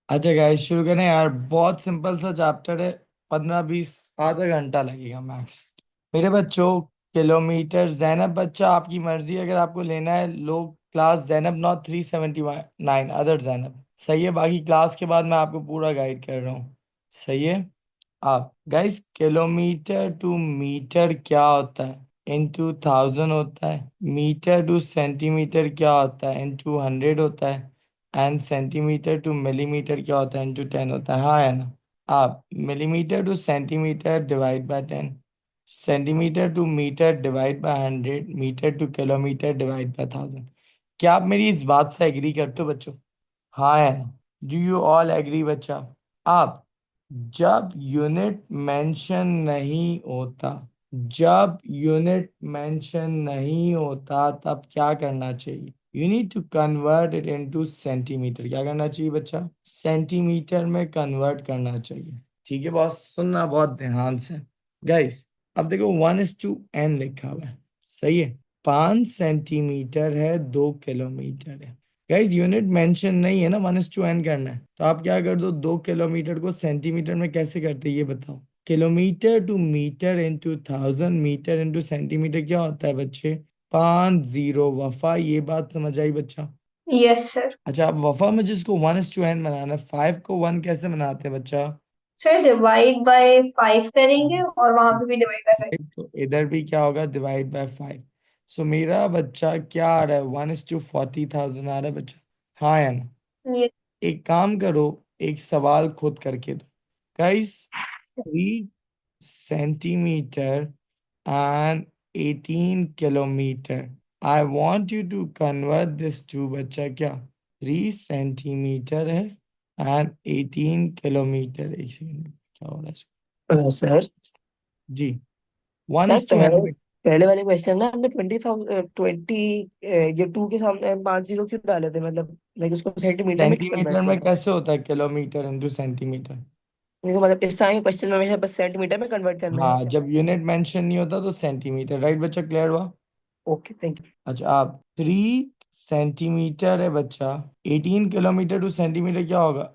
अच्छा गाइस, शुरू करें यार। बहुत सिंपल सा चैप्टर है। 15-20 आधा घंटा लगेगा मैक्स। मेरे बच्चों, किलोमीटर। जैनब बच्चा, आपकी मर्जी, अगर आपको लेना है लो। Class Zainab not 379, other Zainab. सही है। बाकी क्लास के बाद मैं आपको पूरा गाइड कर रहा हूँ। सही है। आप गाइस, किलोमीटर टू मीटर क्या होता है? इनटू 1000 होता है। मीटर टू सेंटीमीटर क्या होता है? इनटू 100 होता है। एंड सेंटीमीटर टू मिलीमीटर क्या होता है? इनटू 10 होता है। हाँ है ना? आप millimetre to centimetre divide by 10, centimetre to metre divide by 100, metre to kilometre divide by 1000। क्या आप मेरी इस बात से एग्री करते हो बच्चों? हाँ है ना? डू यू ऑल एग्री बच्चा? आप जब यूनिट मेंशन नहीं होता, जब यूनिट मेंशन नहीं होता तब क्या करना चाहिए? You need to convert it into centimetre. क्या करना चाहिए बच्चा? सेंटीमीटर में कन्वर्ट करना चाहिए। ठीक है बॉस, सुनना बहुत ध्यान से। गाइस, अब देखो 1:n लिखा हुआ है। सही है। 5 सेंटीमीटर है, 2 किलोमीटर है। गाइस, यूनिट मेंशन नहीं है ना, 1:n करना है तो आप क्या कर दो, 2 किलोमीटर को सेंटीमीटर में कैसे करते हैं ये बताओ। Kilometre to metre into 1000, metre into centimetre क्या होता है बच्चे? 50। वफा, ये बात समझ आई बच्चा? Yes sir. अच्छा, अब वफा में जिसको 1:n बनाना है, 5 को 1 कैसे बनाते हैं बच्चा? सर डिवाइड बाय 5 करेंगे और वहां पे भी डिवाइड बाय 5। Right? तो इधर भी क्या होगा? Divide by 5। सो मेरा बच्चा क्या आ रहा है? 1:40,000 आ रहा है बच्चा। हाँ या ना? ये एक काम करो, एक सवाल खुद करके दो। Guys, 3 centimetre and 18 kilometre. I want you to convert this to बच्चा क्या? 3 सेंटीमीटर है एंड 18 किलोमीटर। एक सेकंड, क्या हो रहा है इसको? Sir ji, one sir is two पहले एन पहले वाले क्वेश्चन में हमने 20 ये 2 के सामने 5 0 क्यों डाले थे, मतलब लाइक उसको सेंटीमीटर में सेंटीमीटर कन्वर्ट में करना है। कैसे होता है? Kilometre into centimetre. देखो मतलब इस तरह के क्वेश्चन में हमेशा बस सेंटीमीटर में कन्वर्ट करना है हाँ, क्या? जब यूनिट मेंशन नहीं होता तो सेंटीमीटर। राइट बच्चा, क्लियर हुआ? Okay thank you. अच्छा, आप 3 सेंटीमीटर है बच्चा। 18 किलोमीटर टू सेंटीमीटर क्या होगा?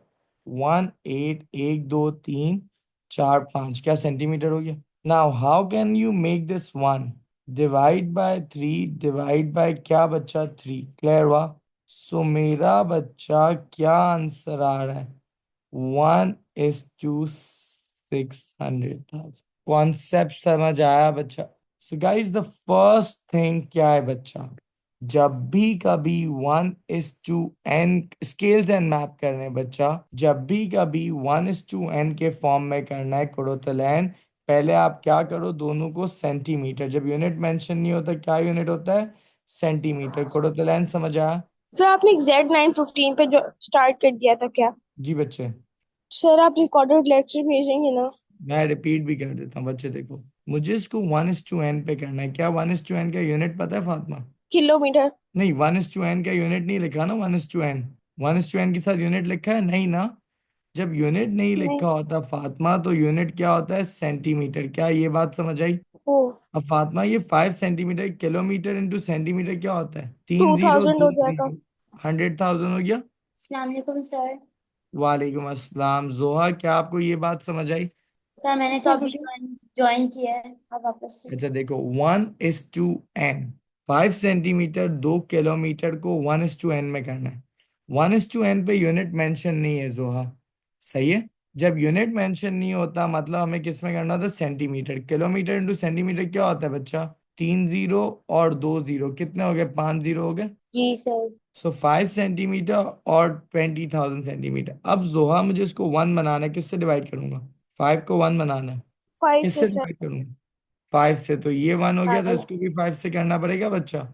1 8 1 2 3 4 5, क्या सेंटीमीटर हो गया? Now how can you make this 1? Divide by 3, divide by क्या बच्चा? 3। क्लियर हुआ? सो मेरा बच्चा क्या आंसर आ रहा है? 1:600,000। कॉन्सेप्ट समझ आया बच्चा? So guys, the first thing क्या है बच्चा? जब भी कभी 1:n स्केल्स एंड मैप करने बच्चा, जब भी कभी 1:n के फॉर्म में करना है कुड़ोतलैन, पहले आप क्या करो, दोनों को सेंटीमीटर। जब यूनिट मेंशन नहीं होता, क्या यूनिट होता है? सेंटीमीटर। कुड़ोतलैन समझ आया? सर आपने एग्जैक्ट 9:15 पे जो स्टार्ट कर दिया था क्या? जी बच्चे, सर आप रिकॉर्डेड लेक्चर भेजेंगे ना? मैं रिपीट भी कर देता हूँ बच्चे। देखो, मुझे इसको 1:n पे करना है। क्या 1:n का यूनिट पता है फातिमा? किलोमीटर। नहीं, 1:n का यूनिट नहीं लिखा ना। 1:n, 1:n के साथ यूनिट लिखा है नहीं ना? जब यूनिट नहीं नहीं। लिखा होता फातिमा, तो यूनिट क्या होता है? सेंटीमीटर। क्या ये बात समझ आई? ओ। अब फातिमा, ये 5 सेंटीमीटर, किलोमीटर इंटू सेंटीमीटर क्या होता है? तीन टू जीरो थाउजेंड दो हो जाएगा। जीरो 100,000 हो गया। अस्सलामुअलैकुम सर। वालेकुम अस्सलाम। जोहा, क्या आपको ये बात समझ आई? सर मैंने तो इसने अभी वीडियो। ज्वाइन किया है, अब वापस से। अच्छा देखो, 1:n। 5 सेंटीमीटर, 2 किलोमीटर को 1:n में करना है। 1:n पे यूनिट मेंशन नहीं है जोहा। सही है। जब यूनिट मेंशन नहीं होता मतलब हमें किस में करना होता है? सेंटीमीटर। किलोमीटर इंटू सेंटीमीटर क्या होता है बच्चा? 3 जीरो और 2 जीरो, कितने हो गए? 5 जीरो हो गए। जी सर। सो 5 सेंटीमीटर और 20,000 सेंटीमीटर। अब जोहा, मुझे इसको 1 बनाना है, किससे डिवाइड करूंगा? 5 को 1 बनाना है, 5 से किससे सर। डिवाइड करूंगा? 5 से। तो ये 1 हो गया, तो फाइव। इसको भी 5 से करना पड़ेगा बच्चा।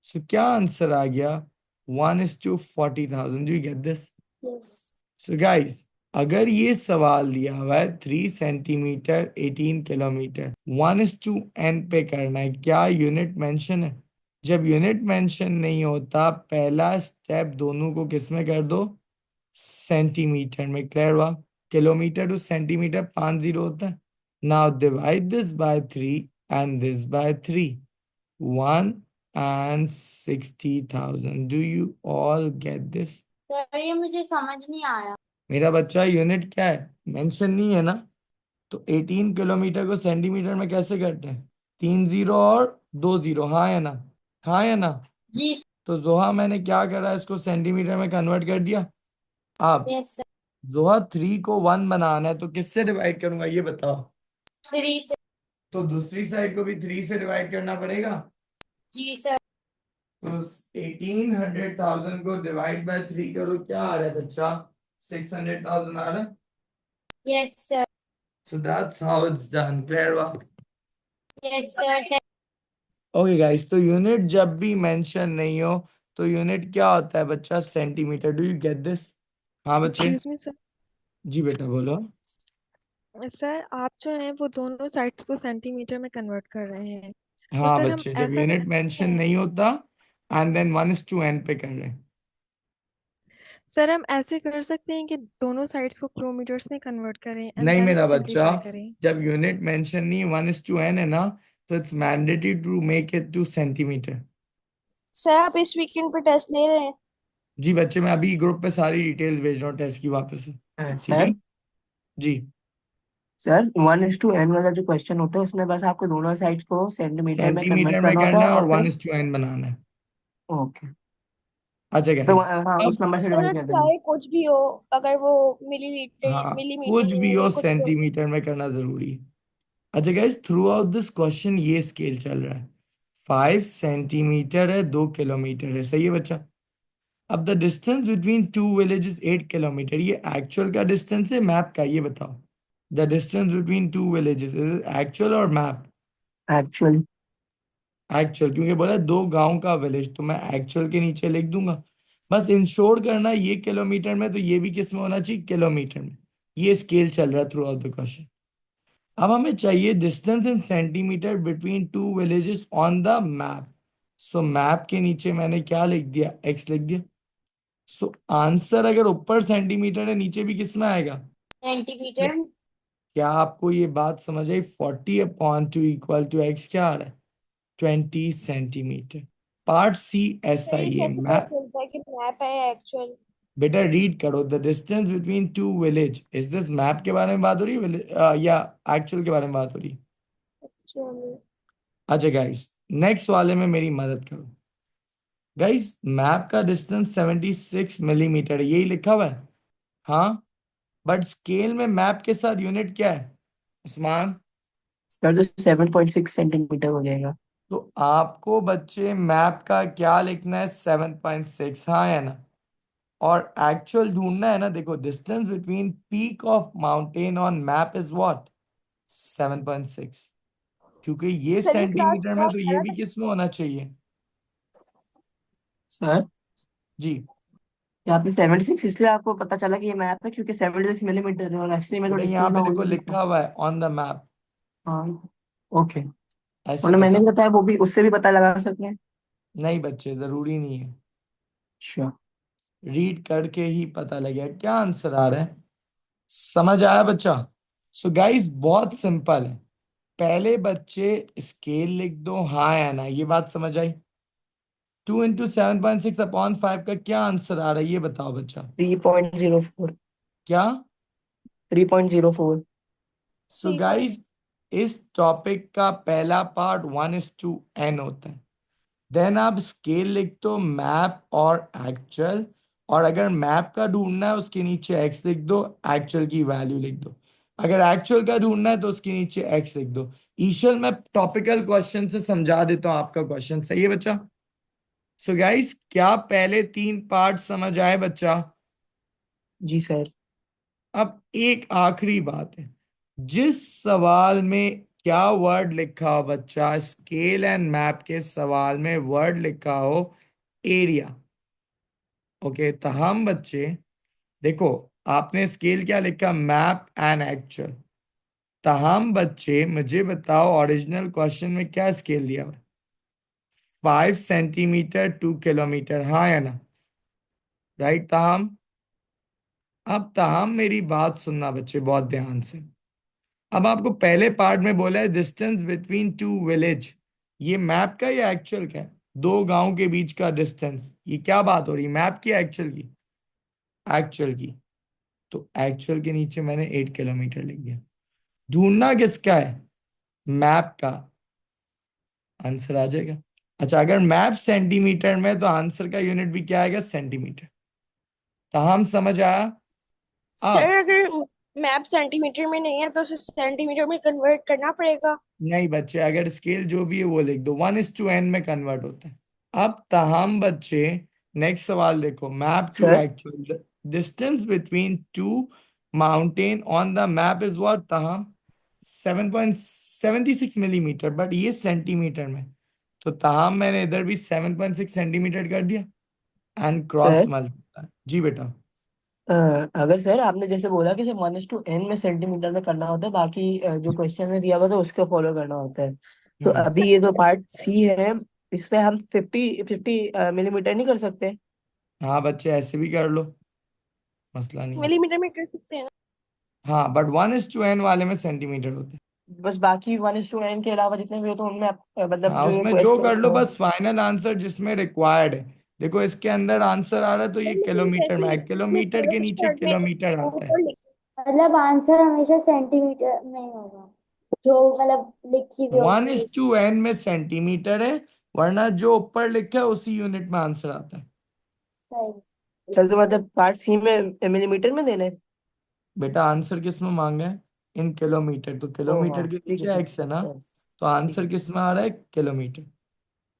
सो क्या आंसर आ गया? 1:40,000। Do you get this? Yes. So guys, अगर ये सवाल दिया हुआ है 3 सेंटीमीटर 18 किलोमीटर 1:n पे करना है, क्या यूनिट मेंशन है? जब यूनिट मेंशन नहीं होता, पहला स्टेप दोनों को किस में कर दो? सेंटीमीटर में। क्लियर हुआ? किलोमीटर टू सेंटीमीटर 5 जीरो होता है। Now divide this by 3 and this by 3, 1,60,000। Do you all get this? Sir ये मुझे समझ नहीं आया। मेरा बच्चा, यूनिट क्या है? मेंशन नहीं है ना। तो 18 किलोमीटर को सेंटीमीटर में कैसे करते हैं? 3 जीरो और 2 जीरो, हाँ या ना? हाँ या ना? जी। तो जोहा मैंने क्या करा, इसको सेंटीमीटर में कन्वर्ट कर दिया। अब यस सर। जोहा 3 को 1 बनाना है, तो किससे डिवाइड करूंगा ये बताओ। 3 से। तो दूसरी साइड को भी 3 से डिवाइड करना पड़ेगा। जी सर। तो 1800,000 को डिवाइड बाय 3 करो, क्या आ रहा है बच्चा? 600,000 आ रहा है। Yes sir. So that's how it's done. Clear हुआ? Yes sir. ओके गाइस, तो यूनिट जब भी मेंशन नहीं हो तो यूनिट क्या होता है बच्चा? Centimetre. Do you get this? हाँ बच्चे। Excuse me sir. जी बेटा बोलो। सर आप जो हैं वो दोनों साइड्स को सेंटीमीटर में कन्वर्ट कर रहे हैं, तो हाँ सर हम बच्चे, जब ऐसा कर यूनिट सकते मेंशन हैं। नहीं होता एंड देन 1:n पे कर रहे हैं। सर हम ऐसे कर सकते हैं कि दोनों साइड्स को किलोमीटर्स में कन्वर्ट करें एंड नहीं देन मेरा बच्चा, सिंपलीफाई करें। जब यूनिट मेंशन नहीं 1:n है ना, तो it's mandatory to make it to centimetre. Sir आप इस वीकेंड पे टेस्ट ले रहे हैं? जी बच्चे, मैं अभी ग्रुप पे सारी डिटेल्स भेज रहा हूँ टेस्ट की वापस से। ठीक है? सर जी। सर 1:n वाला जो क्वेश्चन होता है उसमें बस आपको दोनों साइड्स को सेंटीमीटर में कन्वर्ट सेंटीमीटर में करना होता करना है है और और फिर 1:n बनाना है। ओके, अच्छा तो गाइस, हाँ अब उस नंबर से सर डिवाइड कर देना। चाहे कुछ भी हो, अगर वो मिलीलीटर हाँ, मिलीमीटर कुछ में भी हो हो या कुछ भी हो। सेंटीमीटर में करना जरूरी है। अच्छा guys, through out this question ये स्केल चल रहा है। 5 सेंटीमीटर है, 2 किलोमीटर है। सही है बच्चा? अब the distance between to villages 8 kilometre, ये एक्चुअल का डिस्टेंस है मैप का? ये बताओ। The distance between to villages is actual और मैप? एक्चुअली एक्चुअल, क्योंकि बोला 2 गांव का विलेज, तो मैं एक्चुअल के नीचे लिख दूंगा। बस इंश्योर करना ये किलोमीटर में, तो ये भी किस में होना चाहिए? किलोमीटर में। ये स्केल चल रहा है थ्रू आउट द क्वेश्चन। अब हमें चाहिए distance in centimetre between two villages on the map. So map के नीचे मैंने क्या लिख दिया? एक्स लिख दिया। सो आंसर अगर ऊपर सेंटीमीटर है, नीचे भी किस में आएगा? सेंटीमीटर। क्या आपको ये बात समझ आई? 40/2 इक्वल टू एक्स क्या आ रहा है? 20 सेंटीमीटर। पार्ट सी ऐसा सर ये ही है। कैसे पता मैं चलता है कि मैप है या एक्चुअल? बेटा रीड करो। The distance between to village, is this map के बारे में बात हो रही है या एक्चुअल के बारे में बात हो रही है? चलिए। अच्छा गाइस, नेक्स्ट वाले में मेरी मदद करो। गाइस, मैप का डिस्टेंस 76 मिलीमीटर है, यही लिखा हुआ है। हाँ, बट स्केल में मैप के साथ यूनिट क्या है उस्मान? सर जो 7.6 सेंटीमीटर हो जाएगा। तो आपको बच्चे मैप का क्या लिखना है? 7.6, हाँ या ना? और एक्चुअल ढूंढना है ना। देखो, distance between peak of mountain on map is what? 7.6। क्योंकि ये सर ये क्लास सेंटीमीटर में, कब तो ये है? भी किस में होना चाहिए? सर जी यहाँ पे 76 इसलिए आपको पता चला कि ये मैप है क्योंकि 76 मिलीमीटर है और एक्चुअली में तो बेटा, यहाँ डिस्टेंस मैं पे वही देखो लिखा। लिखा हुआ है ऑन द मैप। हाँ ओके, ऐसे मतलब मैंने बताओ। भी बताया वो भी उससे भी पता लगा सकते हैं। नहीं बच्चे, जरूरी नहीं है। श्योर। रीड करके ही पता लगेगा क्या आंसर आ रहा है। समझ आया बच्चा? सो गाइस, बहुत सिंपल है। पहले बच्चे स्केल लिख दो, हाँ या ना? ये बात समझ आई? 2 × 7.6 अपॉन 5 का क्या आंसर आ रहा है ये बताओ बच्चा। 3.04। क्या? 3.04। सो गाइस, इस टॉपिक का पहला पार्ट 1:n होता है। देन आप स्केल लिख दो, मैप और एक्चुअल। और अगर मैप का ढूंढना है, उसके नीचे एक्स लिख दो, एक्चुअल की वैल्यू लिख दो। अगर एक्चुअल का ढूंढना है तो उसके नीचे एक्स लिख दो। ईशल, मैं टॉपिकल क्वेश्चन से समझा देता हूँ आपका क्वेश्चन। सही है बच्चा? सो गाइस, क्या पहले 3 पार्ट समझ आए बच्चा? जी सर। अब एक आखिरी बात है। जिस सवाल में क्या वर्ड लिखा हो बच्चा, स्केल एंड मैप के सवाल में वर्ड लिखा हो एरिया। ओके, तो हम बच्चे देखो, आपने स्केल क्या लिखा, मैप एंड एक्चुअल। तमाम बच्चे मुझे बताओ ओरिजिनल क्वेश्चन में क्या स्केल दिया हुआ है? 5 सेंटीमीटर 2 किलोमीटर, हाँ या ना? राइट तहाम? अब तहाम मेरी बात सुनना बच्चे बहुत ध्यान से। अब आपको पहले पार्ट में बोला है डिस्टेंस बिटवीन टू विलेज, ये मैप का या एक्चुअल का है? दो गांव के बीच का डिस्टेंस, ये क्या बात हो रही है, मैप की एक्चुअल की? एक्चुअल की। तो एक्चुअल के नीचे मैंने 8 किलोमीटर लिख दिया। ढूंढना किसका है, मैप का। आंसर आ जाएगा। अच्छा, अगर मैप सेंटीमीटर में तो आंसर का यूनिट भी क्या आएगा, सेंटीमीटर। तो हम समझ आया? सर अब अगर मैप सेंटीमीटर में नहीं है तो उसे सेंटीमीटर में कन्वर्ट करना पड़ेगा। नहीं बच्चे, अगर स्केल जो भी है वो लिख दो, 1:n में कन्वर्ट होता है। अब तमाम बच्चे नेक्स्ट सवाल देखो, map to sir actual, distance between two mountain on the map is what तहाम, 7.76 मिलीमीटर, बट ये सेंटीमीटर में। तो तहाम मैंने इधर भी 7.6 सेंटीमीटर कर दिया एंड क्रॉस सर मल्टीप्लाई। जी बेटा। अ, अगर सर आपने जैसे बोला कि सिर्फ 1:n में सेंटीमीटर में करना होता है, बाकी जो क्वेश्चन में दिया हुआ था उसको फॉलो करना होता है, तो हम्म। अभी ये जो पार्ट सी है इसमें हम 50 मिलीमीटर नहीं कर सकते? हाँ बच्चे, ऐसे भी कर लो, मसला नहीं है। मिलीमीटर में कर सकते हैं ना? हाँ, बट 1:n वाले में सेंटीमीटर होते हैं। बस बाकी 1:n के अलावा जितने भी हो तो उनमें मतलब हाँ, जो ये उसमें जो कर लो, क्वेश्चन है। बस फाइनल आंसर जिसमें रिक्वायर्ड है। देखो इसके अंदर आंसर आ रहा है तो ये सर लेकिन किलोमीटर में जैसे है, ये किलोमीटर के फर्स्ट नीचे पार्ट में किलोमीटर आता है। ऊपर लिख मतलब आंसर हमेशा सेंटीमीटर में ही होगा, जो मतलब लिखी हुई वन होती है। इज टू एन में सेंटीमीटर है, वरना जो ऊपर लिखा है उसी यूनिट में आंसर आता है। सही। चल तो मतलब पार्ट सी में मिलीमीटर में देना है। बेटा आंसर किस में मांगा है, इन किलोमीटर, तो ओ हाँ किलोमीटर के ठीक है नीचे ठीक एक्स है ना, है तो ठीक आंसर है। किस में आ रहा है, किलोमीटर।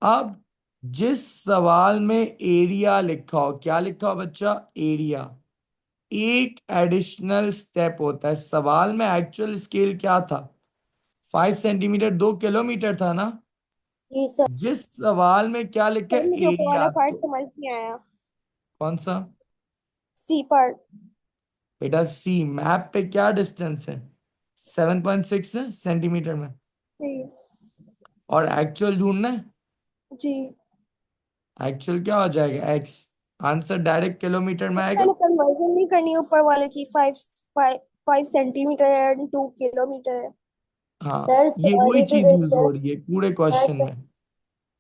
अब जिस सवाल में एरिया लिखा हो, क्या लिखा हो बच्चा, एरिया, एक एडिशनल स्टेप होता है। सवाल में एक्चुअल स्केल क्या था, 5 सेंटीमीटर 2 किलोमीटर था ना। जी सर। जिस सवाल में क्या लिखा सर है, मुझे ऊपर वाला एरिया, पार्ट तो समझ नहीं आया। कौन सा? C part. बेटा सी, मैप पे क्या डिस्टेंस है, 7.6 है सेंटीमीटर में, जी। और एक्चुअल ढूंढना है। जी। एक्चुअल क्या हो जाएगा, एक्स। आंसर डायरेक्ट किलोमीटर में आएगा। मैंने कन्वर्जन नहीं करनी ऊपर वाले की, 5 सेंटीमीटर है 2 किलोमीटर है। हाँ, सर ये वही सॉरी टू चीज यूज हो डिस्टर्ब। रही है पूरे क्वेश्चन सर में।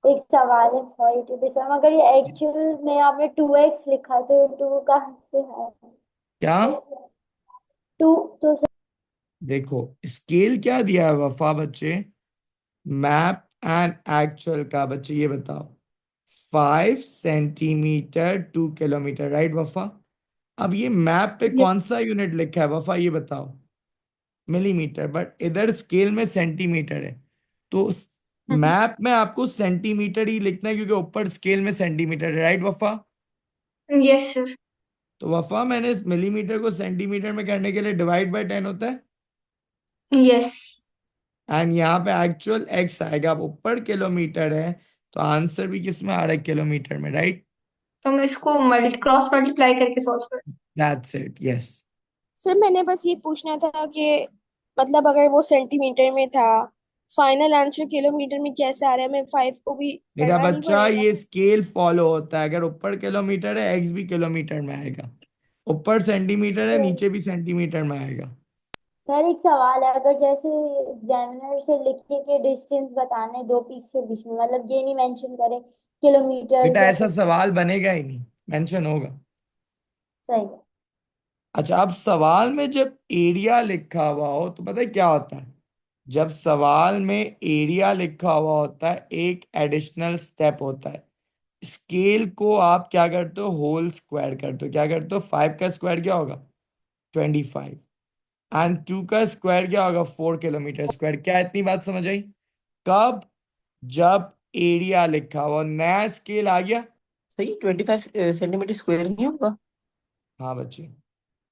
एक सवाल है, सॉरी टू डिस्टर्ब, मगर ये एक्चुअल में आपने 2x लिखा तो 2 कहाँ से है? क्या? 2 तो सर। देखो स्केल क्या दिया है वफा बच्चे, मैप एंड एक्चुअल का, बच्चे ये बताओ, 5 सेंटीमीटर 2 किलोमीटर, राइट वफा? अब ये मैप पे ये कौन सा यूनिट लिखा है वफा, ये बताओ, मिलीमीटर, बट इधर स्केल में सेंटीमीटर है। तो मैप में आपको सेंटीमीटर ही लिखना है क्योंकि ऊपर स्केल में सेंटीमीटर है, राइट वफा? Yes sir. तो वफा मैंने इस मिलीमीटर को सेंटीमीटर में करने के लिए डिवाइड बाय 10 होता है, यस। एंड यहाँ पे एक्चुअल एक्स आएगा। अब ऊपर किलोमीटर है तो आंसर भी किस में आ रहा है, किलोमीटर में, राइट? तो मैं इसको क्रॉस मल्टीप्लाई करके सॉल्व कर। That's it, yes. सर मैंने बस ये पूछना था कि मतलब अगर वो सेंटीमीटर में था, फाइनल आंसर किलोमीटर में कैसे आ रहा है? मैं 5 को भी मेरा करना नहीं बच्चा पड़ेगा? ये स्केल फॉलो होता है, अगर ऊपर किलोमीटर है एक्स भी किलोमीटर में आएगा, ऊपर सेंटीमीटर है नीचे भी सेंटीमीटर में आएगा। सर एक सवाल है, अगर जैसे एग्जामिनर से लिखे के डिस्टेंस बताने दो पीक से बीच में, मतलब ये नहीं मेंशन करे किलोमीटर बेटा या ऐसा कुछ। सवाल बनेगा ही नहीं, मेंशन होगा। सही है। अच्छा, अब सवाल में जब एरिया लिखा हुआ हो तो पता है क्या होता है, जब सवाल में एरिया लिखा हुआ होता है एक एडिशनल स्टेप होता है, स्केल को आप क्या करते हो, होल स्क्वायर करते हो। क्या करते हो, 5 का स्क्वायर क्या होगा, 25, एंड 2 का स्क्वायर क्या होगा, 4 किलोमीटर स्क्वायर। क्या इतनी बात समझ आई? कब, जब एरिया लिखा हुआ, नया स्केल आ गया। सही 25 सेंटीमीटर स्क्वायर नहीं होगा? हाँ बच्चे,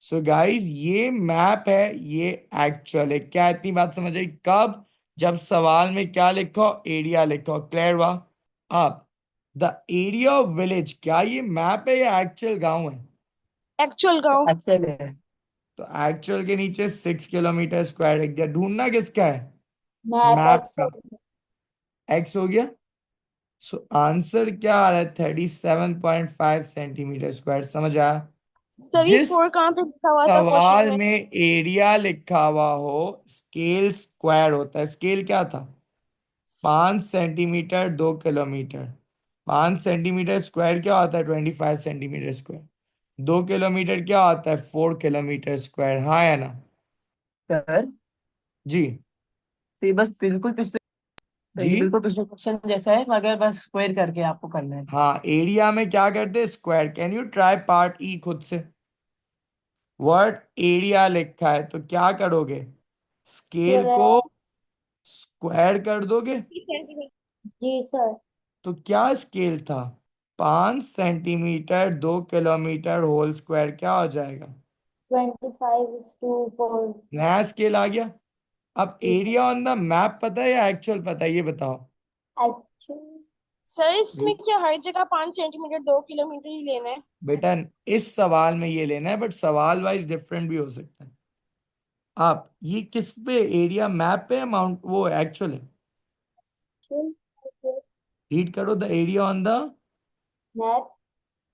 सो गाइस ये मैप है, ये एक्चुअल है। क्या इतनी बात समझ आई? कब, जब सवाल में क्या लिखो, एरिया लिखो। क्लियर हुआ? अब द एरिया ऑफ विलेज, क्या ये मैप है या एक्चुअल गांव है? एक्चुअल गांव। एक्चुअल है। तो एक्चुअल के नीचे 6 किलोमीटर स्क्वायर लिख दिया। ढूंढना किसका है? मैप मैप एक्स का। एक्स हो गया। सो आंसर क्या आ रहा है? 37.5 सेंटीमीटर स्क्वायर। समझ आया? सर ये जिस 4 कहाँ पे लिखा हुआ था क्वेश्चन सवाल में? में एरिया लिखा हुआ हो, स्केल स्क्वायर होता है। स्केल क्या था? 5 सेंटीमीटर 2 किलोमीटर। 5 सेंटीमीटर स्क्वायर क्या होता है? 25 सेंटीमीटर स्क्वायर। 2 किलोमीटर क्या होता है? 4 किलोमीटर स्क्वायर। हाँ या ना? सर जी। तो ये बस बिल्कुल पिछले तो जी। ये बिल्कुल पिछले क्वेश्चन जैसा है, मगर बस स्क्वायर करके आपको करना है। हाँ, एरिया में क्या करते हैं? Square. Can you try part E खुद से? वर्ड एरिया लिखा है तो क्या करोगे? स्केल को सर। स्क्वायर कर दोगे। जी सर। तो क्या स्केल था? 5 सेंटीमीटर 2 किलोमीटर होल स्क्वायर क्या हो जाएगा? 25:4। नया स्केल आ गया। अब जी sir. Area on the map पता है या एक्चुअल पता है, ये बताओ। एक्चुअली। सर इसमें क्या हर जगह 5 सेंटीमीटर 2 किलोमीटर ही लेना है? बेटा, इस सवाल में ये लेना है, बट सवाल वाइज डिफरेंट भी हो सकता है। आप ये किस पे? एरिया मैप पे माउंट वो एक्चुअल है? रीड करो, the area on the map.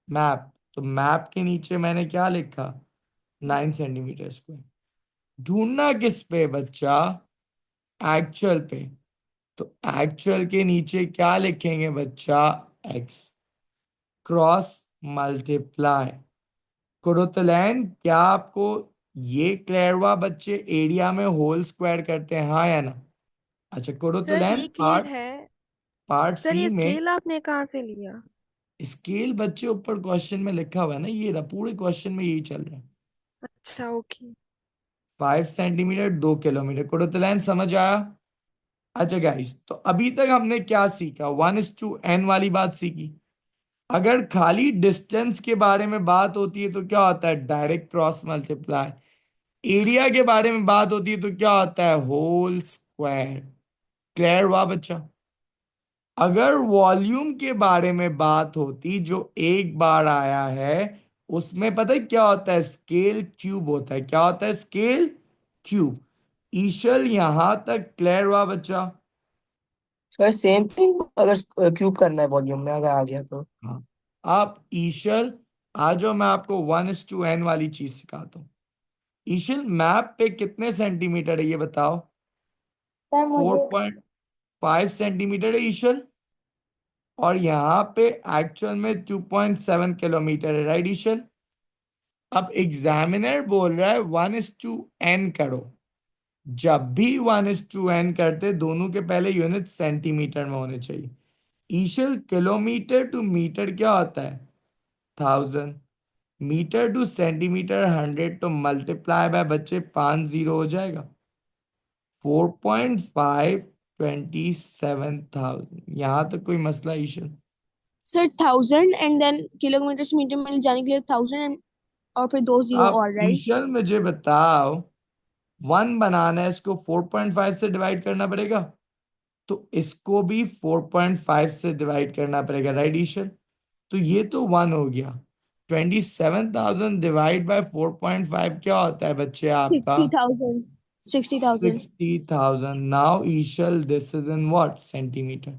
Map. तो मैप के नीचे मैंने क्या लिखा? 9 सेंटीमीटर स्क्वायर। ढूंढना किस पे बच्चा? एक्चुअल पे। तो एक्चुअल के नीचे क्या लिखेंगे बच्चा? एक्स। Cross multiply. कुरुतलैन, क्या आपको ये क्लियर हुआ बच्चे? एरिया में होल स्क्वायर करते हैं, हाँ या ना? अच्छा, सर कुरुतलैन ये क्लियर पार्ट है। पार्ट सर सी ये में स्केल आपने कहाँ से लिया? स्केल बच्चे ऊपर क्वेश्चन में लिखा हुआ है ना, ये रहा, पूरे क्वेश्चन में यही चल रहा है। अच्छा ओके। 5 centimetre 2 kilometre. कुरुतलैन समझ आया? अच्छा गाइस, तो अभी तक हमने क्या सीखा? 1:n वाली बात सीखी। अगर खाली डिस्टेंस के बारे में बात होती है तो क्या होता है? Direct cross multiply. एरिया के बारे में बात होती है तो क्या होता है? Whole square. क्लियर हुआ बच्चा? अगर वॉल्यूम के बारे में बात होती, जो एक बार आया है, उसमें पता है क्या होता है? स्केल क्यूब होता है। क्या होता है? Scale cube. ईशल यहां तक क्लियर हुआ बच्चा? सर सेम थिंग, अगर क्यूब करना है वॉल्यूम में अगर आ गया तो। हाँ। आप ईशल आ जाओ, मैं आपको 1:n वाली चीज सिखाता हूँ। ईशल, मैप पे कितने सेंटीमीटर है ये बताओ? सर फोर मुझे। पॉइंट फाइव सेंटीमीटर है ईशल। और यहाँ पे एक्चुअल में 2.7 किलोमीटर है, राइट ईशल? अब एग्जामिनर बोल रहा है 1:n करो। जब भी 1:n करते, दोनों के पहले यूनिट सेंटीमीटर में होने चाहिए। ईशल, किलोमीटर टू मीटर क्या होता है? 1000। Metre to centimetre 100। तो मल्टीप्लाई बाय बच्चे 5 0 हो जाएगा। 4.5 27,000। यहां तक कोई मसला ईशल? सर 1000 एंड देन किलोमीटर से मीटर में जाने के लिए 1000 और फिर 2 जीरो आप और, राइट? ईशल मुझे बताओ, 1 बनाना है, इसको 4.5 से डिवाइड करना पड़ेगा। तो इसको भी 4.5 से डिवाइड करना पड़ेगा, राइट ईशल? तो ये तो 1 हो गया। 27,000 डिवाइड बाय 4.5 क्या होता है बच्चे आपका? 60,000। 60,000। 60,000। नाउ ईशल, this is in what? Centimetre.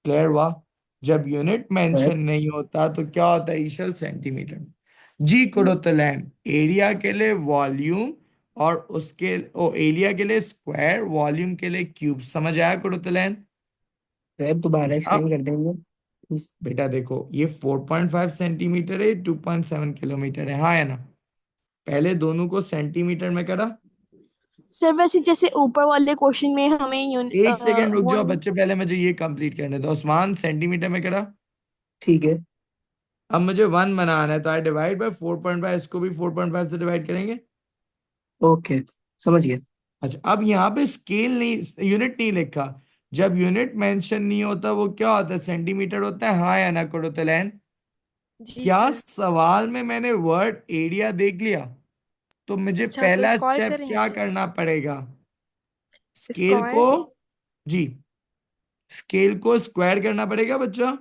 Clear हुआ? जब यूनिट सर मेंशन नहीं होता तो क्या होता है ईशल? सेंटीमीटर। जी कुरुतलैन, एरिया के लिए वॉल्यूम, और उसके ओ एरिया के लिए स्क्वायर, वॉल्यूम के लिए क्यूब। समझ आया कुरुतलैन? सर दोबारा अच्छा, एक्सप्लेन अब कर देंगे प्लीज? बेटा देखो, ये 4.5 सेंटीमीटर है, 2.7 किलोमीटर है, हाँ है ना? पहले दोनों को सेंटीमीटर में करा। सर वैसे जैसे ऊपर वाले क्वेश्चन में हमें एक सेकेंड रुक वो जाओ बच्चे, पहले मुझे ये कंप्लीट करने दो। उस्मान, सेंटीमीटर में करा। ठीक है। अब मुझे 1 बनाना है, तो आई डिवाइड बाय 4.5। इसको भी 4.5 से डिवाइड करेंगे। ओके, समझ गया। अच्छा, अब यहाँ पे स्केल नहीं, यूनिट नहीं लिखा। जब यूनिट मेंशन नहीं होता वो क्या होता है? सेंटीमीटर होता है, हाँ या ना कुरुतलैन? जी क्या सर। सवाल में मैंने वर्ड एरिया देख लिया? तो मुझे अच्छा तो पहला स्क्वायर स्टेप क्या करेंगे। करना पड़ेगा? स्केल को, स्क्वायर। जी, स्केल को स्क्वायर करना पड़ेगा बच्चा।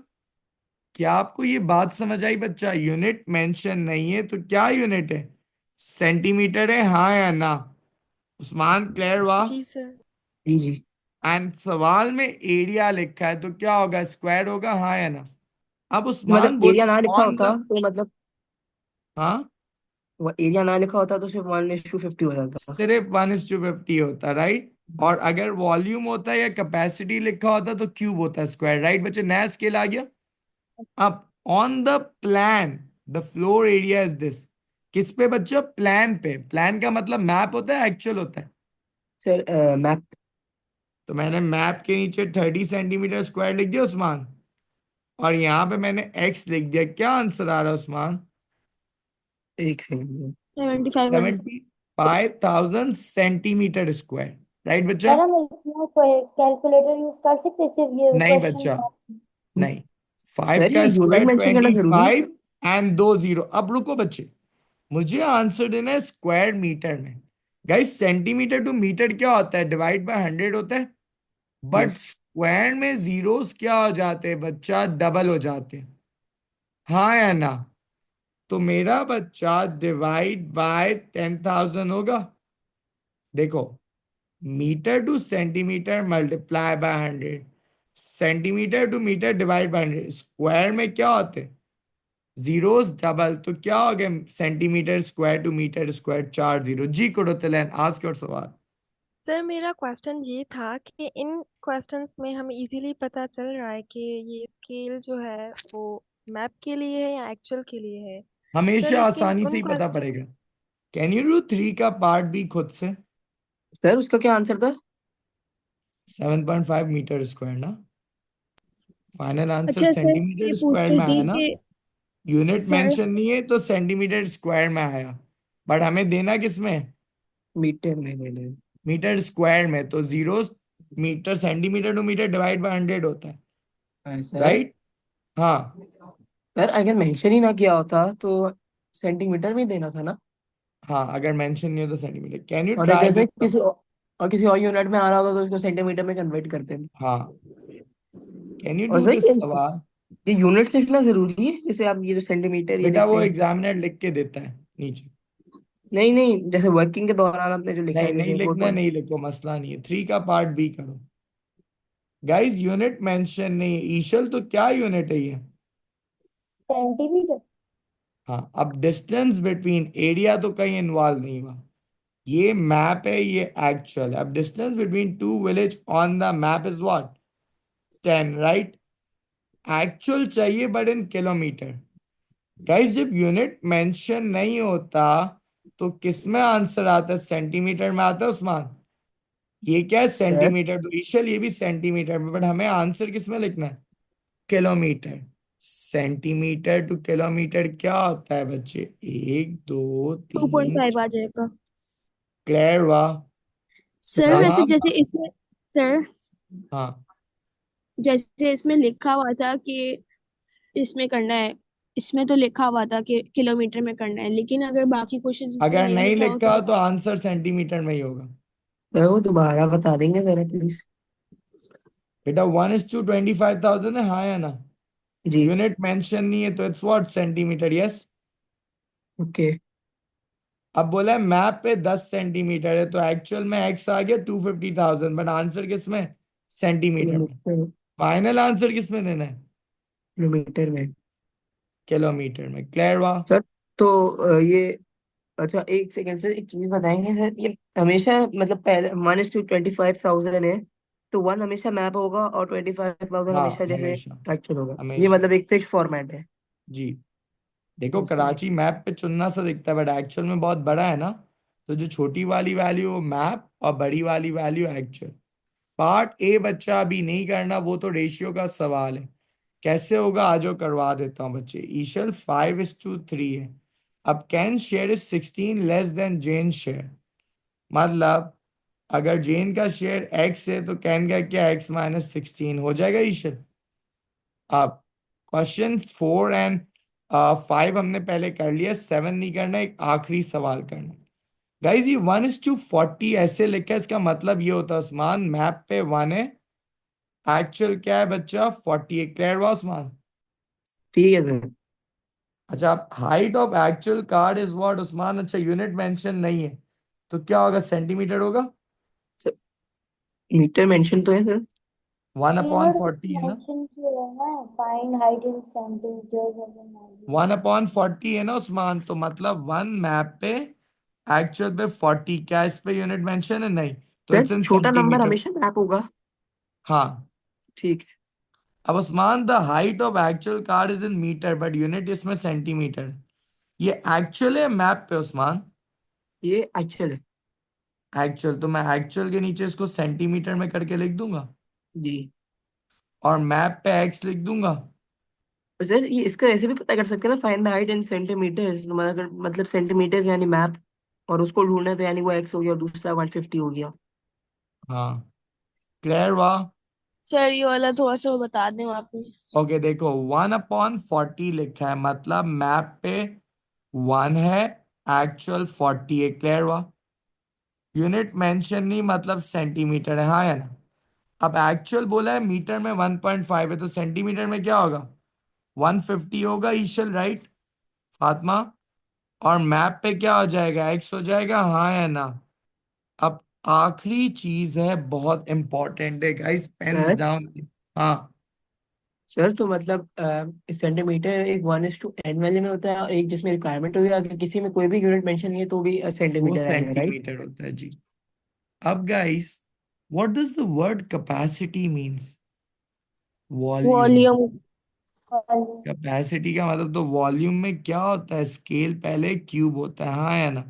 क्या आपको ये बात समझ आई बच्चा? यूनिट मेंशन नहीं है तो क्या यूनिट है? सेंटीमीटर है, हाँ या ना? उस्मान, क्लियर हुआ? जी सर। Ji ji. एंड सवाल में एरिया लिखा है तो क्या होगा, स्क्वायर होगा, हाँ या ना? अब मतलब उस्मान बोल एरिया ना लिखा ऑन होता द, तो मतलब हाँ, वो एरिया ना लिखा होता तो सिर्फ 1:50 हो जाता। सिर्फ 1:50 होता, राइट। और अगर वॉल्यूम होता है या कैपेसिटी लिखा होता तो क्यूब होता है, स्क्वायर, राइट बच्चे? नया स्केल आ गया। अब on the plan the floor area is this. किस पे बच्चों? प्लान पे। प्लान का मतलब मैप होता है, एक्चुअल होता है। Sir map. तो मैंने मैप के नीचे 30 सेंटीमीटर स्क्वायर लिख दिया उस्मान, और यहाँ पे मैंने एक्स लिख दिया। क्या आंसर आ रहा है उस्मान? एक सेकंड। 7500। 75,000 सेंटीमीटर स्क्वायर, राइट बच्चा? सर हम इसमें कोई कैलकुलेटर यूज कर सकते हैं सिर्फ ये नहीं क्वेश्चन बच्चा, का? नहीं। फाइव सर का ये यूनिट स्क्वायर मेंशन करना जरूरी है? 25 एंड दो जीरो। अब रुको बच्चे, मुझे आंसर देना है स्क्वायर मीटर में। गाइस, सेंटीमीटर टू मीटर क्या होता है? डिवाइड बाय 100 होता है। But yes. स्क्वायर में जीरोस क्या हो जाते हैं बच्चा? डबल हो जाते हैं, हाँ या ना? तो मेरा बच्चा डिवाइड बाय 10,000 होगा। देखो, metre to centimetre multiply by 100, centimetre to metre divide by 100, square में क्या होते हैं? Zeros double. तो क्या हो गया? Centimetre square to metre square, 4 zero. जी कुड़ोतलन, आस्क योर सवाल। सर मेरा क्वेश्चन ये था कि इन क्वेश्चंस में हमें इजीली पता चल रहा है कि ये स्केल जो है वो मैप के लिए है या एक्चुअल के लिए है। सर हमेशा लेकिन आसानी से उन ही पता क्वेश्चन पड़ेगा। कैन यू डू 3 का पार्ट भी खुद से? सर उसका क्या आंसर था? 7.5 मीटर स्क्वायर ना? फाइनल आंसर अच्छा सर ये सेंटीमीटर पूछ स्क्वायर रही में आया थी ना? कि यूनिट सर मेंशन नहीं है तो सेंटीमीटर स्क्वायर में आया। बट हमें देना किस में? मीटर में मैंने। मीटर स्क्वायर में। तो zero metre, centimetre to metre divide by 100 होता है, सर राइट? हाँ, सर अगर मेंशन ही ना किया होता तो सेंटीमीटर में ही देना था ना। हाँ, अगर मेंशन नहीं हो तो सेंटीमीटर। कैन यू और ट्राई अगर सर दिस? किसी और यूनिट में आ रहा होता तो उसको सेंटीमीटर में कन्वर्ट करते हैं। हाँ, कैन यू और डू सर दिस सवाल? ये यूनिट लिखना जरूरी है जैसे आप ये जो सेंटीमीटर ये बेटा लिखते वो हैं? एग्जामिनर लिख के देता है नीचे। नहीं नहीं, जैसे वर्किंग के दौरान आपने जो लिखा नहीं, है नहीं जैसे लिखना, नहीं लिखो, मसला नहीं है। 3 का पार्ट बी करो। गाइस, यूनिट मेंशन नहीं है। ईशल, तो क्या यूनिट है ये? सेंटीमीटर। हाँ, अब डिस्टेंस बिटवीन, एरिया तो कहीं इन्वॉल्व नहीं हुआ। ये मैप है, ये एक्चुअल है। अब distance between to village on the map is what? 10, right? Actual चाहिए बट इन किलोमीटर। गाइस, जब यूनिट मेंशन नहीं होता तो किस में आंसर आता है? सेंटीमीटर में आता है उस्मान। ये क्या है? Sir centimetre. तो ईशल ये भी सेंटीमीटर में, बट हमें आंसर किस में लिखना है? किलोमीटर। सेंटीमीटर टू किलोमीटर क्या होता है बच्चे? 1 2 3। 2.5 आ जाएगा। क्लियर हुआ? सर कहाँ? वैसे जैसे इसमें सर हाँ, जैसे इसमें लिखा हुआ था कि इसमें करना है, इसमें तो लिखा हुआ था कि किलोमीटर में करना है, लेकिन अगर बाकी क्वेश्चंस में अगर नहीं नहीं लिखा हो लिखा तो तो आंसर सेंटीमीटर में ही होगा। वो दोबारा बता देंगे जरा प्लीज? बेटा 1:25,000 है, हाँ या ना? जी। यूनिट मेंशन नहीं है तो it's what? Centimetre, yes. Okay. अब बोला है मैप पे 10 सेंटीमीटर है, तो एक्चुअल में एक्स आ गया 250,000, बट आंसर किस में? सेंटीमीटर में। किलोमीटर। फाइनल आंसर किस में देना है? किलोमीटर में। किलोमीटर में। क्लियर हुआ? सर तो ये अच्छा एक सेकंड से एक चीज बताएंगे सर, ये हमेशा मतलब पहले 1:25,000 है तो 1 हमेशा मैप होगा और 25,000 हाँ, हमेशा जैसे हमेशा, एक्चुअल होगा, ये हमेशा। मतलब एक फिक्स फॉर्मेट है? जी, देखो यस सर। कराची मैप पे चुनना सा दिखता है बट एक्चुअल में बहुत बड़ा है ना। तो जो छोटी वाली वैल्यू मैप और बड़ी वाली वैल्यू एक्चुअल। पार्ट ए बच्चा अभी नहीं करना, वो तो रेशियो का सवाल है। कैसे होगा आज वो करवा देता हूँ बच्चे। ईशल 5:3 है। अब Ken share is 16 less than Jen share. मतलब अगर जेन का शेयर एक्स है तो कैन का क्या? x-16 हो जाएगा ईशल। अब क्वेश्चन 4 एंड 5 हमने पहले कर लिया, 7 नहीं करना, एक आखिरी सवाल करना। गाइज, ये 1:40 ऐसे लिखा है, इसका मतलब ये होता है उस्मान, मैप पे 1 है, एक्चुअल क्या है बच्चा? 40 है। क्लियर हुआ उस्मान? ठीक है सर। अच्छा, आप height of actual car is what Usman? अच्छा, यूनिट मेंशन नहीं है तो क्या होगा? सेंटीमीटर होगा। सर मीटर मेंशन तो है सर। वन अपॉन कीवर्ड 40 है ना। मेंशन किया है ना, फाइंड हाइट इन सेंटीमीटर। 1/40 है ना उस्मान, तो मतलब वन मैप पे एक्चुअल पे 40, क्या इस पे यूनिट मेंशन है? नहीं, तो सर इट्स इन छोटा नंबर सेंटीमीटर। हमेशा मैप होगा। हाँ। ठीक है। अब Usman, the height of actual car is in metre but unit इसमें सेंटीमीटर। ये एक्चुअल है मैप पे उस्मान? ये एक्चुअल है। एक्चुअल, तो मैं एक्चुअल के नीचे इसको सेंटीमीटर में करके लिख दूंगा जी। और मैप पे एक्स लिख दूंगा। और सर ये इसका ऐसे भी पता कर सकते हैं ना, find the height in centimetres, मतलब सेंटीमीटर्स यानी मैप, और उसको ढूंढना है तो यानी वो एक्स हो गया और दूसरा 150 हो गया। हाँ, क्लियर हुआ? सर ये वाला थोड़ा सा बता दें वापस। ओके, देखो 1/40 लिखा है, मतलब मैप पे 1 है, एक्चुअल 40 है। क्लियर हुआ? यूनिट मेंशन नहीं, मतलब सेंटीमीटर है, हाँ या ना? अब एक्चुअल बोला है मीटर में 1.5 है, तो सेंटीमीटर में क्या होगा? 150 होगा ईशल, राइट? फातिमा, और मैप पे क्या हो जाएगा? एक्स हो जाएगा, हाँ या ना? अब आखिरी चीज है, बहुत इंपॉर्टेंट है गाइस, पेन्स सर डाउन। हाँ। सर तो मतलब सेंटीमीटर एक 1:n वाले में होता है, और एक जिसमें रिक्वायरमेंट होगी अगर किसी में कोई भी यूनिट मेंशन नहीं है तो भी वो सेंटीमीटर आएगा, राइट? सेंटीमीटर होता है जी। अब guys, what does the word capacity means? Volume. Volume. Capacity का मतलब तो वॉल्यूम में क्या होता है? स्केल पहले क्यूब होता है, हाँ या ना?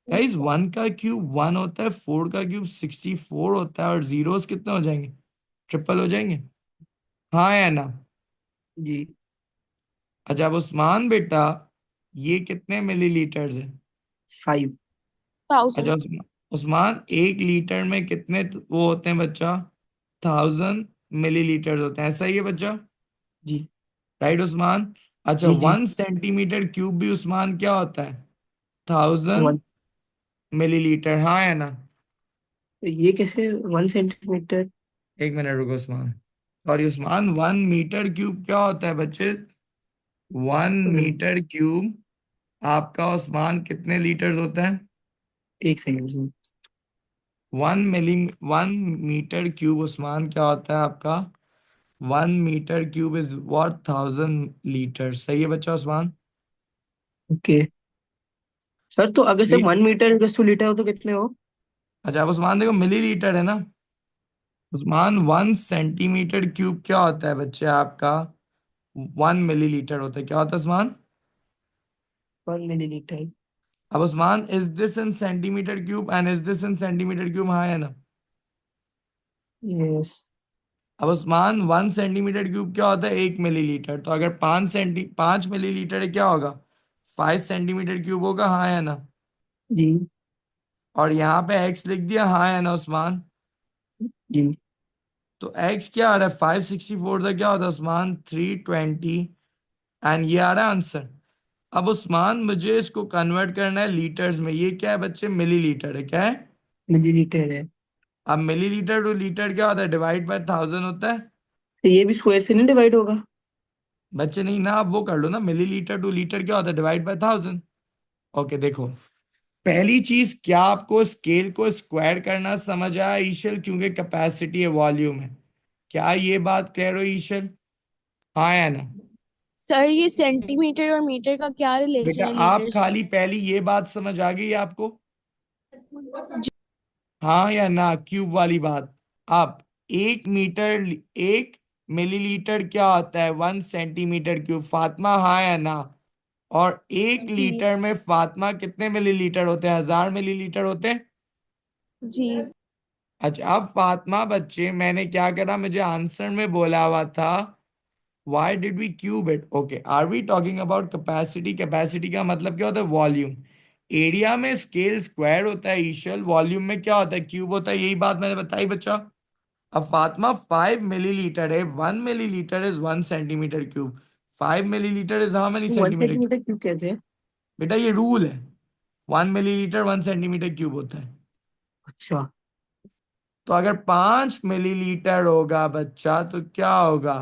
गाइस, 1 का क्यूब 1 होता है, 4 का क्यूब 64 होता है, और जीरोस कितने हो जाएंगे? ट्रिपल हो जाएंगे, हाँ या ना? जी। अच्छा, अब उस्मान बेटा, ये कितने मिलीलीटर्स है? 5। अच्छा 1000। उस्मान, 1 लीटर में कितने वो होते हैं बच्चा? 1000 मिलीलीटर होते हैं, ऐसा ही है बच्चा? जी। राइट उस्मान? अच्छा, जी। जी। 1 सेंटीमीटर क्यूब भी उस्मान क्या होता है? थाउजेंड 1। मिलीलीटर, हाँ है ना? तो ये कैसे 1 सेंटीमीटर? 1 मिनट रुको Usman. Sorry Usman, 1 metre cube क्या होता है बच्चे? 1 मीटर क्यूब आपका उस्मान कितने लीटर्स होता है? 1 सेकंड से। 1 मीटर क्यूब उस्मान क्या होता है आपका? 1 metre cube is what? 1000 litre, सही है बच्चा उस्मान? ओके। सर तो अगर सिर्फ सही। 1 मीटर/लीटर हो तो कितने हो? अच्छा, अब उस्मान देखो, मिलीलीटर है ना। उस्मान, 1 सेंटीमीटर क्यूब क्या होता है बच्चे आपका? 1 मिलीलीटर होता है, क्या होता है उस्मान? 1 मिलीलीटर। अब Usman, is this in centimetre cube and is this in centimetre cube, हाँ है ना? यस। अब उस्मान, 1 सेंटीमीटर क्यूब क्या होता है? 1 मिलीलीटर, तो अगर 5 मिलीलीटर है, क्या होगा? 5 सेंटीमीटर क्यूब होगा, हाँ है ना? जी। और यहाँ पे एक्स लिख दिया, हाँ है ना उस्मान? जी। तो एक्स क्या आ रहा है? 564 से क्या होता है उस्मान? 320, एंड ये आ रहा है आंसर। अब उस्मान, मुझे इसको कन्वर्ट करना है लीटर्स में, ये क्या है बच्चे? मिलीलीटर है, क्या है? मिलीलीटर है। अब मिलीलीटर टू लीटर क्या होता है? डिवाइड बाय 1000 होता है तो ये भी स्क्वायर से नहीं डिवाइड होगा? बच्चे। नहीं ना, आप वो कर लो ना, मिलीलीटर टू लीटर क्या होता है? Divide by 1000। ओके देखो, पहली चीज, क्या आपको स्केल को स्क्वायर करना समझ आया ईशल? क्योंकि कैपेसिटी है, वॉल्यूम है। क्या ये बात क्लियर हो ईशल, हाँ या ना? सर ये सेंटीमीटर और मीटर का क्या रिलेशन बेटा है आप लीटर से? खाली पहली ये बात समझ आ गई आपको, जी। हाँ या ना? क्यूब वाली बात। अब 1 मीटर, 1 मिलीलीटर क्या होता है? 1 सेंटीमीटर क्यूब, फातिमा, हाँ या ना? और 1 लीटर में फातिमा कितने मिलीलीटर होते हैं? 1000 मिलीलीटर होते हैं। जी। अच्छा, अब फातिमा बच्चे, मैंने क्या करा? मुझे आंसर में बोला हुआ था why did we cube it? Okay, are we talking about capacity? Capacity का मतलब क्या होता है? वॉल्यूम। एरिया में स्केल स्क्वायर होता है ईशल, वॉल्यूम में क्या होता है? क्यूब होता है, यही बात मैंने बताई बच्चा। अब फातिमा, 5 मिलीलीटर है, 1 millilitre is 1 centimetre cube, 5 millilitre is how many तो वन सेंटीमीटर क्यूब? सेंटीमीटर क्यों कहते हैं? बेटा ये रूल है, 1 मिलीलीटर 1 सेंटीमीटर क्यूब होता है। अच्छा। तो अगर 5 मिलीलीटर होगा बच्चा तो क्या होगा?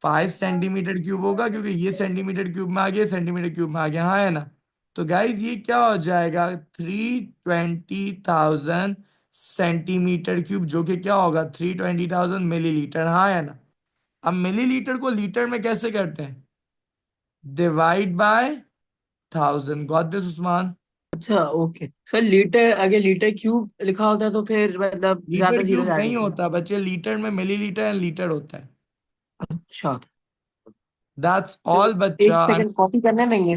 5 सेंटीमीटर क्यूब होगा, क्योंकि ये सेंटीमीटर क्यूब में आ गया, सेंटीमीटर क्यूब में आ गया, हाँ है ना। तो गाइज ये क्या हो जाएगा, 320,000 सेंटीमीटर क्यूब, जो कि क्या होगा, 320,000 मिलीलीटर, हाँ है ना। अब मिलीलीटर को लीटर में कैसे करते हैं, divide by 1000। Got this Usman. अच्छा ओके सर, लीटर अगर लीटर क्यूब लिखा होता तो फिर मतलब ज्यादा लीटर जीरो क्यूब ऐड नहीं होते। होता बच्चे, लीटर में मिलीलीटर एंड लीटर होता है। अच्छा दैट्स तो ऑल एक बच्चा। सेकंड कॉपी करने देंगे।